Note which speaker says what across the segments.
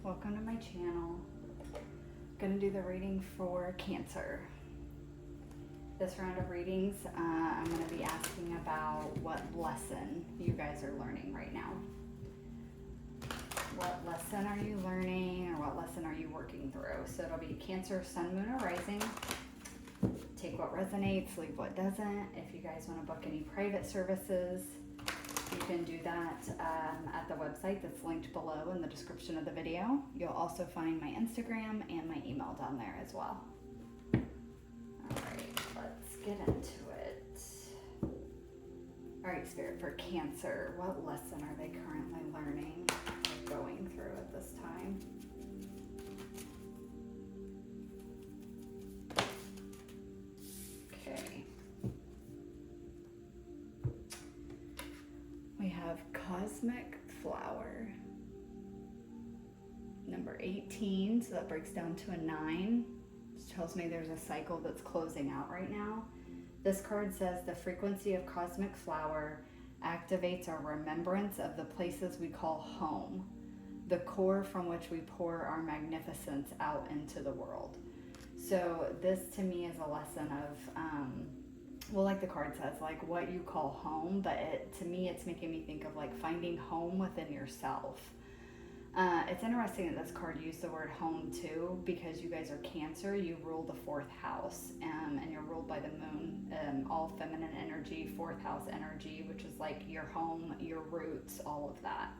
Speaker 1: welcome to my channel. Gonna do the reading for Cancer. This round of readings, I'm gonna be asking about what lesson you guys are learning right now. What lesson are you learning, or what lesson are you working through? So it'll be Cancer, Sun, Moon, or Rising. Take what resonates, leave what doesn't. If you guys want to book any private services, you can do that at the website that's linked below in the description of the video. You'll also find my Instagram and my email down there as well. Alright, let's get into it. Alright, Spirit, for Cancer, what lesson are they currently learning or going through at this time? Okay. We have Cosmic Flower. Number 18, so that breaks down to a 9. This tells me there's a cycle that's closing out right now. This card says the frequency of Cosmic Flower activates our remembrance of the places we call home, the core from which we pour our magnificence out into the world. So this to me is a lesson of, well, like the card says, like what you call home, but to me it's making me think of like finding home within yourself. It's interesting that this card used the word home too, because you guys are Cancer, you rule the 4th house, and you're ruled by the moon, all feminine energy, 4th house energy, which is like your home, your roots, all of that.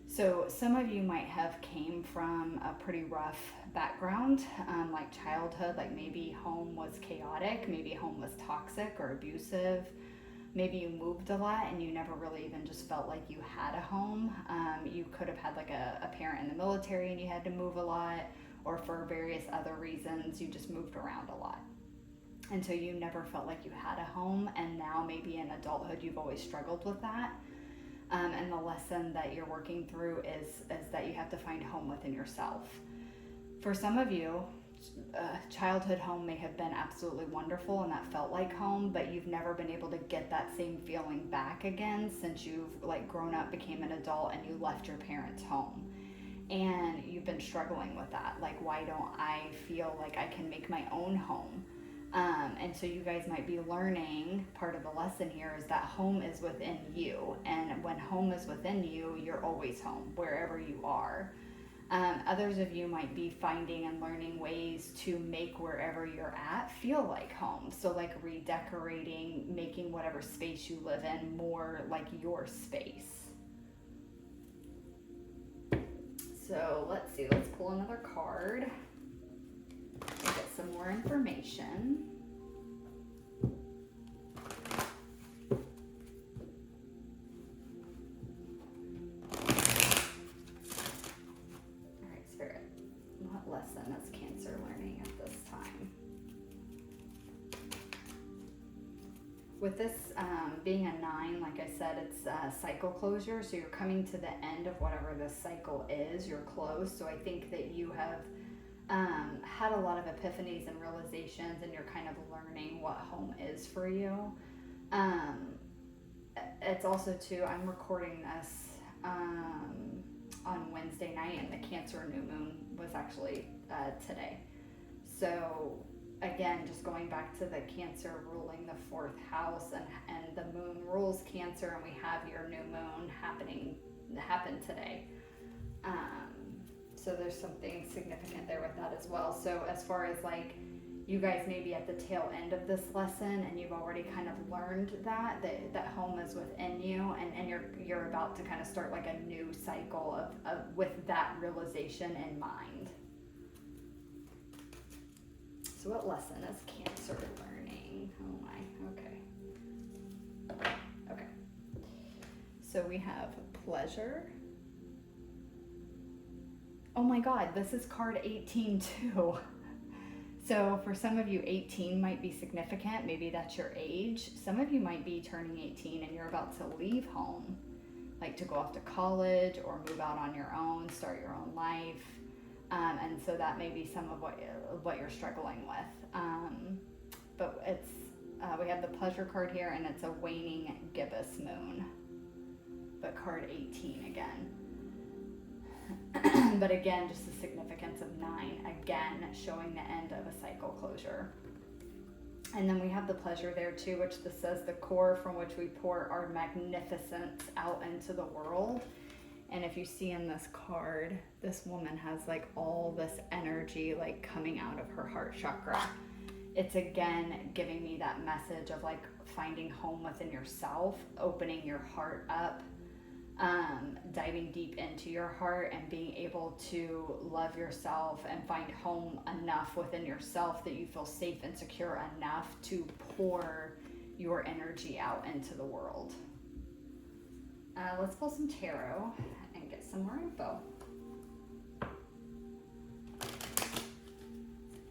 Speaker 1: So some of you might have came from a pretty rough background, like childhood, like maybe home was chaotic, maybe home was toxic or abusive. Maybe you moved a lot and you never really even just felt like you had a home. You could have had like a parent in the military and you had to move a lot, or for various other reasons, you just moved around a lot. And so you never felt like you had a home, and now maybe in adulthood you've always struggled with that. And the lesson that you're working through is that you have to find home within yourself. For some of you, childhood home may have been absolutely wonderful and that felt like home, but you've never been able to get that same feeling back again since you've like grown up, became an adult, and you left your parents' home. And you've been struggling with that. Like, why don't I feel like I can make my own home? And so you guys might be learning, part of the lesson here is that home is within you. And when home is within you, you're always home, wherever you are. Others of you might be finding and learning ways to make wherever you're at feel like home. So like redecorating, making whatever space you live in more like your space. So let's see, let's pull another card and get some more information. Lesson is Cancer learning at this time? With this being a 9, like I said, it's a cycle closure, so you're coming to the end of whatever this cycle is. You're close, so I think that you have had a lot of epiphanies and realizations, and you're kind of learning what home is for you. It's also too, I'm recording this on Wednesday night, and the Cancer new moon was actually today. So again, just going back to the Cancer ruling the 4th house, and the moon rules Cancer, and we have your new moon happen today. So there's something significant there with that as well. So as far as like you guys may be at the tail end of this lesson, and you've already kind of learned that home is within you, and you're about to kind of start like a new cycle of with that realization in mind. So what lesson is Cancer learning? Oh my, okay. So we have pleasure. Oh my God, this is card 18 too. So for some of you, 18 might be significant. Maybe that's your age. Some of you might be turning 18 and you're about to leave home, like to go off to college or move out on your own, start your own life. And so that may be some of what you're struggling with. But it's we have the pleasure card here, and it's a waning gibbous moon. But card 18 again. But again, just the significance of 9, again, showing the end of a cycle closure. And then we have the pleasure there too, which this says the core from which we pour our magnificence out into the world. And if you see in this card, this woman has like all this energy like coming out of her heart chakra. It's again giving me that message of like finding home within yourself, opening your heart up, diving deep into your heart and being able to love yourself and find home enough within yourself that you feel safe and secure enough to pour your energy out into the world. Let's pull some tarot and get some more info.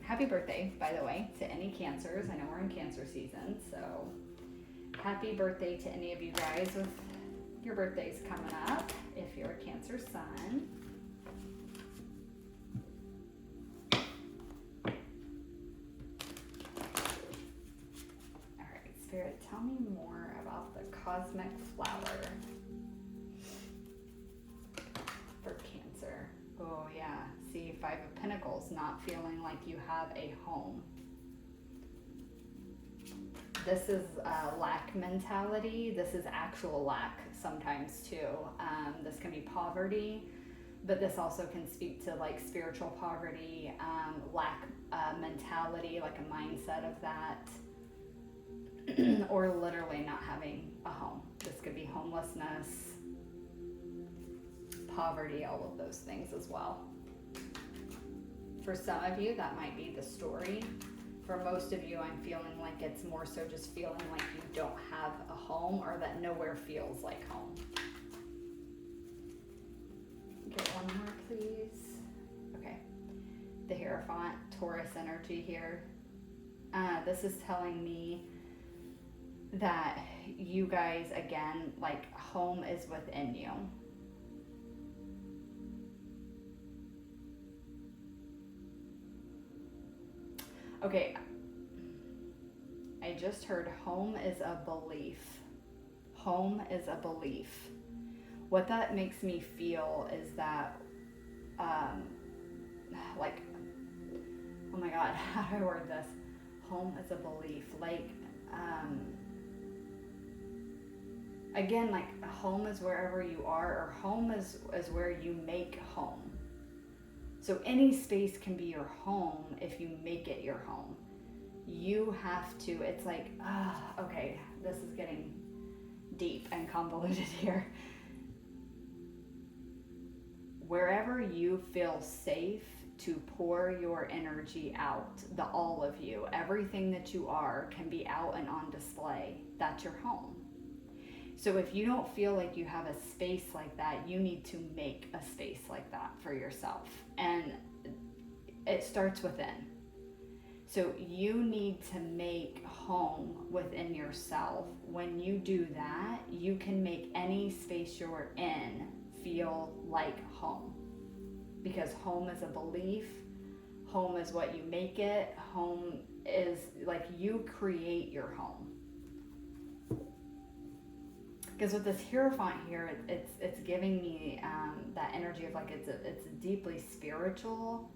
Speaker 1: Happy birthday, by the way, to any Cancers. I know we're in Cancer season, so happy birthday to any of you guys with your birthdays coming up, if you're a Cancer sun. All right, Spirit, tell me more about the cosmic flower for Cancer. Oh yeah, see, 5 of Pentacles, not feeling like you have a home. This is lack mentality. This is actual lack sometimes too. This can be poverty, but this also can speak to like spiritual poverty, lack mentality, like a mindset of that, or literally not having a home. This could be homelessness, poverty, all of those things as well. For some of you, that might be the story. For most of you, I'm feeling like it's more so just feeling like you don't have a home or that nowhere feels like home. Get one more, please. Okay. The Hierophant, Taurus energy here. This is telling me that you guys, again, like home is within you. Okay, I just heard home is a belief. Home is a belief. What that makes me feel is that, like, oh my God, how do I word this? Home is a belief. Like, again, like home is wherever you are, or home is where you make home. So any space can be your home if you make it your home. You have to, it's like, okay, this is getting deep and convoluted here. Wherever you feel safe to pour your energy out, the all of you, everything that you are can be out and on display. That's your home. So if you don't feel like you have a space like that, you need to make a space like that for yourself. And it starts within. So you need to make home within yourself. When you do that, you can make any space you're in feel like home. Because home is a belief. Home is what you make it. Home is like you create your home. Because with this Hierophant here, it's giving me that energy of like it's deeply spiritual.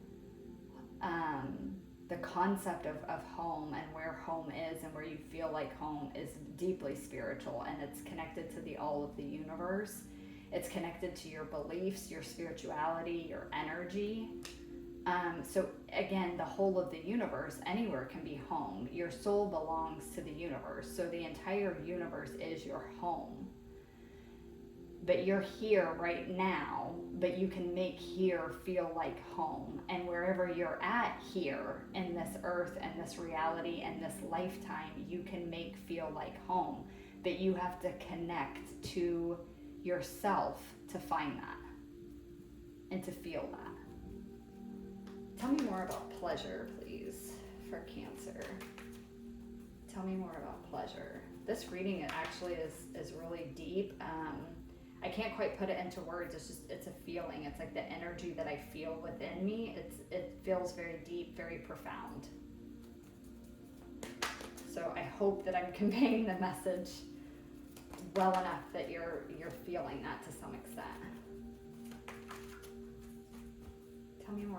Speaker 1: The concept of home and where home is and where you feel like home is deeply spiritual, and it's connected to the all of the universe. It's connected to your beliefs, your spirituality, your energy. So again, the whole of the universe, anywhere can be home. Your soul belongs to the universe. So the entire universe is your home. But you're here right now, but you can make here feel like home. And wherever you're at here in this earth and this reality and this lifetime, you can make feel like home. But you have to connect to yourself to find that and to feel that. Tell me more about pleasure, please, for Cancer. Tell me more about pleasure. This reading actually is really deep. I can't quite put it into words. It's a feeling. It's like the energy that I feel within me. It feels very deep, very profound. So I hope that I'm conveying the message well enough that you're feeling that to some extent.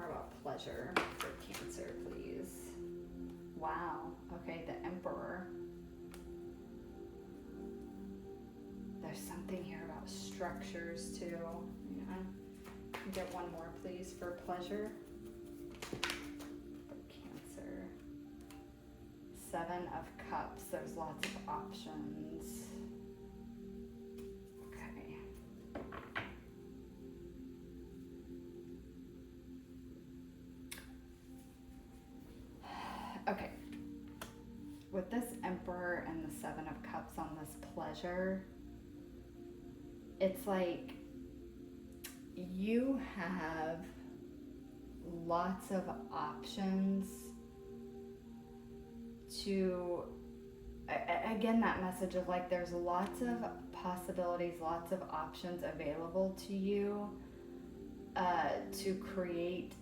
Speaker 1: more about pleasure for Cancer, please. Wow. Okay, the Emperor. There's something here about structures too. Yeah. Get one more, please, for pleasure. For Cancer. 7 of Cups. There's lots of options. Okay. Okay. With this Emperor and the 7 of Cups on this pleasure, it's like you have lots of options to, again, that message of like there's lots of possibilities, lots of options available to you to create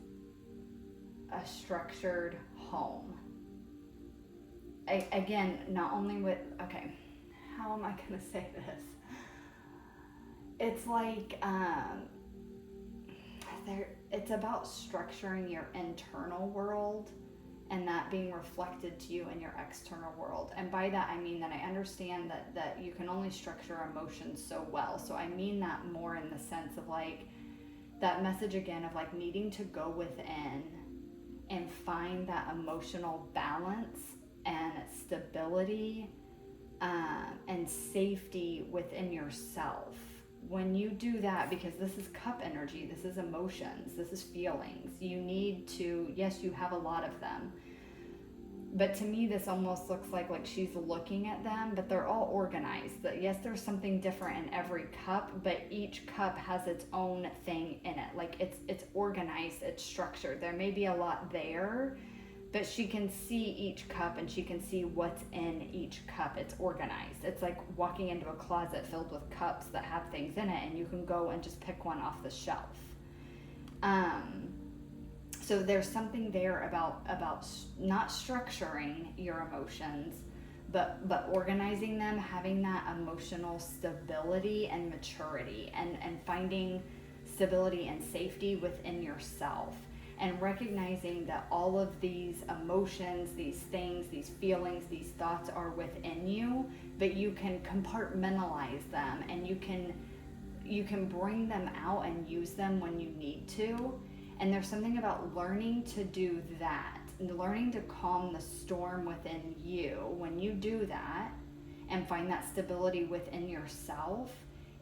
Speaker 1: a structured home. Again, not only with, okay, how am I going to say this? It's like, it's about structuring your internal world and that being reflected to you in your external world. And by that, I mean that I understand that you can only structure emotions so well. So I mean that more in the sense of like, that message again of like needing to go within and find that emotional balance and stability and safety within yourself. When you do that, because this is cup energy, this is emotions, this is feelings, you need to, yes, you have a lot of them, but to me this almost looks like she's looking at them, but they're all organized. That yes, there's something different in every cup, but each cup has its own thing in it. Like it's organized, it's structured. There may be a lot there, but she can see each cup and she can see what's in each cup. It's organized. It's like walking into a closet filled with cups that have things in it, and you can go and just pick one off the shelf. So there's something there about not structuring your emotions, but organizing them, having that emotional stability and maturity, and finding stability and safety within yourself. And recognizing that all of these emotions, these things, these feelings, these thoughts are within you, but you can compartmentalize them, and you can bring them out and use them when you need to. And there's something about learning to do that, and learning to calm the storm within you. When you do that and find that stability within yourself,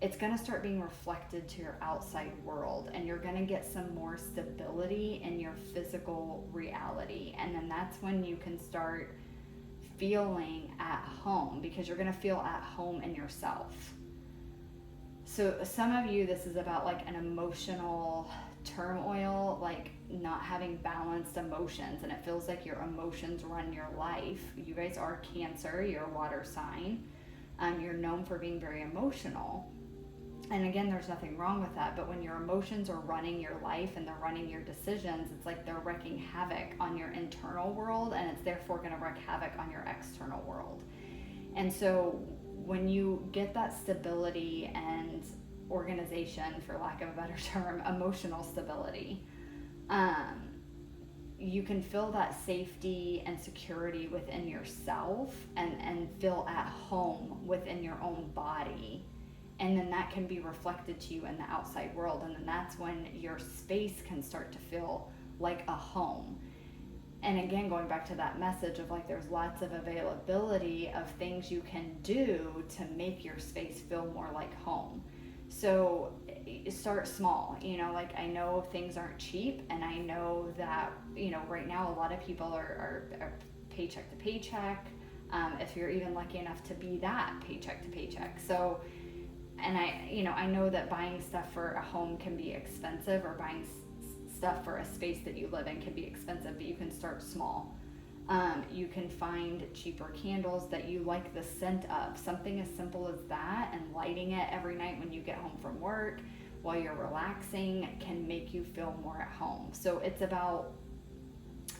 Speaker 1: it's going to start being reflected to your outside world, and you're going to get some more stability in your physical reality. And then that's when you can start feeling at home, because you're going to feel at home in yourself. So some of you, this is about like an emotional turmoil, like not having balanced emotions, and it feels like your emotions run your life. You guys are Cancer, you're a water sign. You're known for being very emotional. And again, there's nothing wrong with that, but when your emotions are running your life and they're running your decisions, it's like they're wreaking havoc on your internal world, and it's therefore going to wreak havoc on your external world. And so when you get that stability and organization, for lack of a better term, emotional stability, you can feel that safety and security within yourself, and feel at home within your own body. And then that can be reflected to you in the outside world. And then that's when your space can start to feel like a home. And again, going back to that message of like, there's lots of availability of things you can do to make your space feel more like home. So start small, like I know things aren't cheap, and I know that, right now a lot of people are paycheck to paycheck. If you're even lucky enough to be that paycheck to paycheck. So, and I know that buying stuff for a home can be expensive, or buying stuff for a space that you live in can be expensive, but you can start small. You can find cheaper candles that you like the scent of. Something as simple as that, and lighting it every night when you get home from work while you're relaxing can make you feel more at home. So it's about,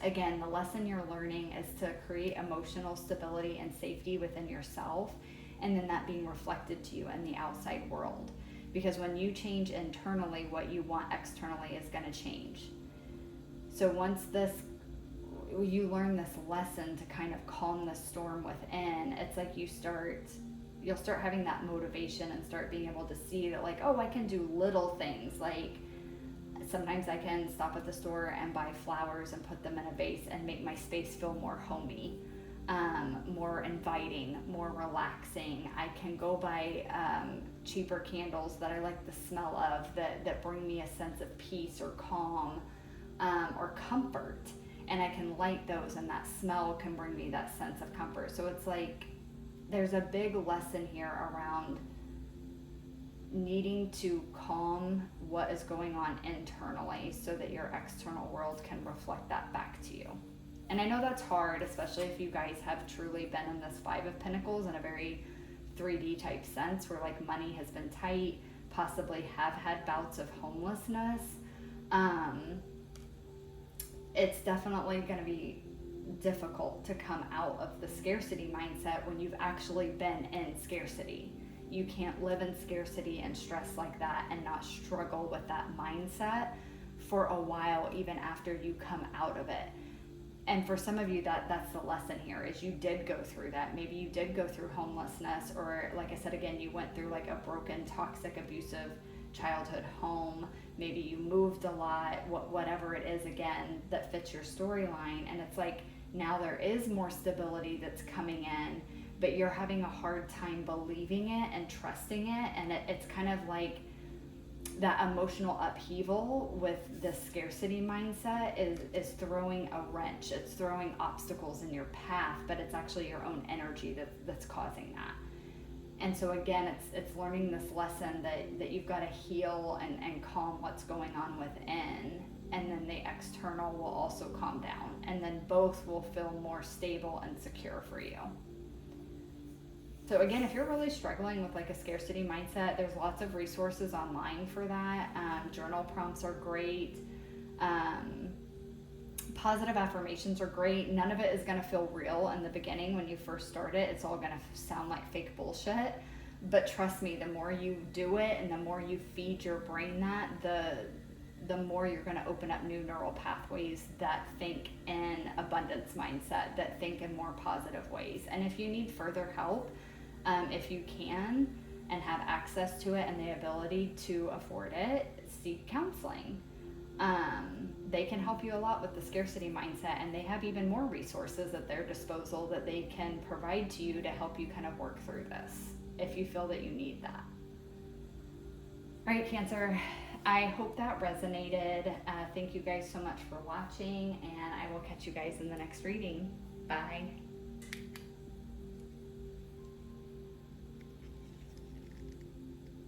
Speaker 1: again, the lesson you're learning is to create emotional stability and safety within yourself, and then that being reflected to you in the outside world. Because when you change internally, what you want externally is going to change. So once you learn this lesson to kind of calm the storm within, it's like you'll start having that motivation and start being able to see that, like, oh, I can do little things. Like sometimes I can stop at the store and buy flowers and put them in a vase and make my space feel more homey, more inviting, more relaxing. I can go buy cheaper candles that I like the smell of, that bring me a sense of peace or calm, or comfort. And I can light those, and that smell can bring me that sense of comfort. So it's like there's a big lesson here around needing to calm what is going on internally so that your external world can reflect that back to you. And I know that's hard, especially if you guys have truly been in this Five of Pentacles in a very 3D type sense, where like money has been tight, possibly have had bouts of homelessness. It's definitely going to be difficult to come out of the scarcity mindset when you've actually been in scarcity. You can't live in scarcity and stress like that and not struggle with that mindset for a while, even after you come out of it. And for some of you, that's the lesson here, is you did go through that. Maybe you did go through homelessness, or like I said again, you went through like a broken, toxic, abusive childhood home. Maybe you moved a lot, whatever it is, again, that fits your storyline. And it's like now there is more stability that's coming in, but you're having a hard time believing it and trusting it. And it's kind of like that emotional upheaval with the scarcity mindset is throwing a wrench. It's throwing obstacles in your path, but it's actually your own energy that's causing that. And so again, it's learning this lesson that you've got to heal and calm what's going on within, and then the external will also calm down, and then both will feel more stable and secure for you. So again, if you're really struggling with like a scarcity mindset, there's lots of resources online for that. Journal prompts are great. Positive affirmations are great. None of it is going to feel real in the beginning when you first start it. It's all going to sound like fake bullshit. But trust me, the more you do it and the more you feed your brain that, the more you're going to open up new neural pathways that think in abundance mindset, that think in more positive ways. And if you need further help, if you can and have access to it and the ability to afford it, seek counseling. They can help you a lot with the scarcity mindset, and they have even more resources at their disposal that they can provide to you to help you kind of work through this if you feel that you need that. All right, Cancer, I hope that resonated. Thank you guys so much for watching, and I will catch you guys in the next reading. Bye.